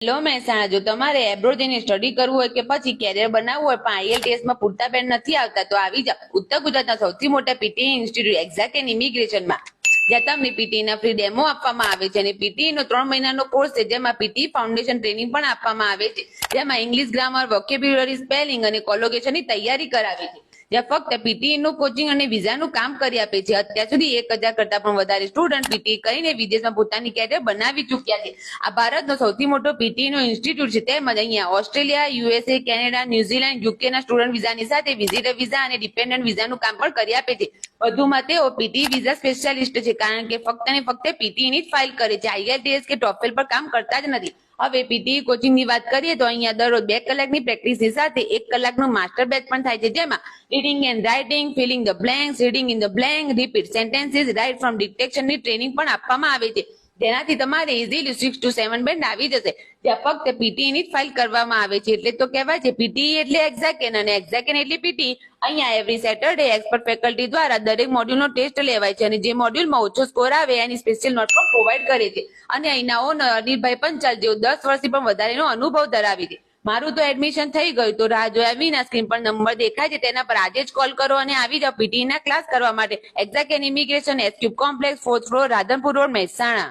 Hello Mehsana, જો તમારે abroad જઈને સ્ટડી કરવું હોય કે પછી કેરિયર બનાવવું હોય પણ IELTS માં પૂરતા બેન્ડ નથી આવતા તો આવી જાઓ ઉત્તર ગુજરાતના સૌથી મોટા પીટી ઇન્સ્ટિટ્યૂટ એક્ઝેક્ટ એન્ડ ઇમિગ્રેશનમાં, જ્યાં તમને પીટી ના ફ્રી ડેમો આપવામાં આવે છે અને પીટી નો 3 મહિનાનો કોર્સ છે જેમાં પીટી ફાઉન્ડેશન ટ્રેનિંગ પણ આપવામાં આવે છે, જેમાં ઇંગ્લિશ ગ્રામર, વોકેબ્યુલરી, સ્પેલિંગ અને કોલોકેશનની તૈયારી કરાવે છે, જ્યાં ફક્ત પીટી નું કોચિંગ અને વિઝાનું કામ કરી આપે છે. અત્યાર સુધી 1000 કરતા પણ વધારે સ્ટુડન્ટ પીટી કરીને વિદેશમાં પોતાની કેરિયર બનાવી ચૂક્યા છે. આ ભારતનો સૌથી મોટો પીટી નો ઇન્સ્ટિટ્યૂટ છે. તેમજ અહીંયા Australia, USA, Canada, New Zealand, UK ના સ્ટુડન્ટ વિઝાની સાથે વિઝિટર વિઝા અને ડિપેન્ડન્ટ વિઝાનું કામ પણ કરી આપે છે. વધુમાં તેઓ પીટી વિઝા સ્પેશિયાલિસ્ટ છે, કારણ કે ફક્ત ને ફક્ત પીટી ની જ ફાઇલ કરે છે, IELTS કે TOEFL પર કામ કરતા જ નથી. હવે પીટી કોચિંગ ની વાત કરીએ તો અહીંયા દરરોજ 2 કલાકની પ્રેક્ટિસની સાથે 1 કલાકનું માસ્ટર બેચ પણ થાય છે, જેમાં reading and writing, filling the blanks, reading in the blank, repeat sentences, write from ડિક્ટેશનની ટ્રેનિંગ પણ આપવામાં આવે છે, જેનાથી તમારે ઇઝીલી 6 to 7 બેન્ડ આવી જશે, જ્યાં ફક્ત પીટી ની જ ફાઇલ કરવામાં આવે છે. એટલે તો કહેવાય છે પીટી એટલે એક્ઝેક્ટ અને એક્ઝેક્ટ એટલે પીટી. અહીંયા એવરી સેટરડે એક્સપર્ટ ફેકલ્ટી દ્વારા દરેક મોડ્યુલનો ટેસ્ટ લેવાય છે અને જે મોડ્યુલમાં ઓછો સ્કોર આવે એની સ્પેશિયલ નોટ પણ પ્રોવાઈડ કરે છે. અને અહીંના ઓનર અનિલભાઈ પંચાલ જેઓ 10 વર્ષથી પણ વધારેનો અનુભવ ધરાવે છે. મારું તો એડમિશન થઈ ગયું, તો રાહ જોયા વિના સ્ક્રીન પર નંબર દેખાય છે તેના પર આજે જ કોલ કરો અને આવી જાઓ પીટી ના ક્લાસ કરવા માટે. Exact and immigration, S cube complex, 4th floor, Radhanpur road, Mehsana.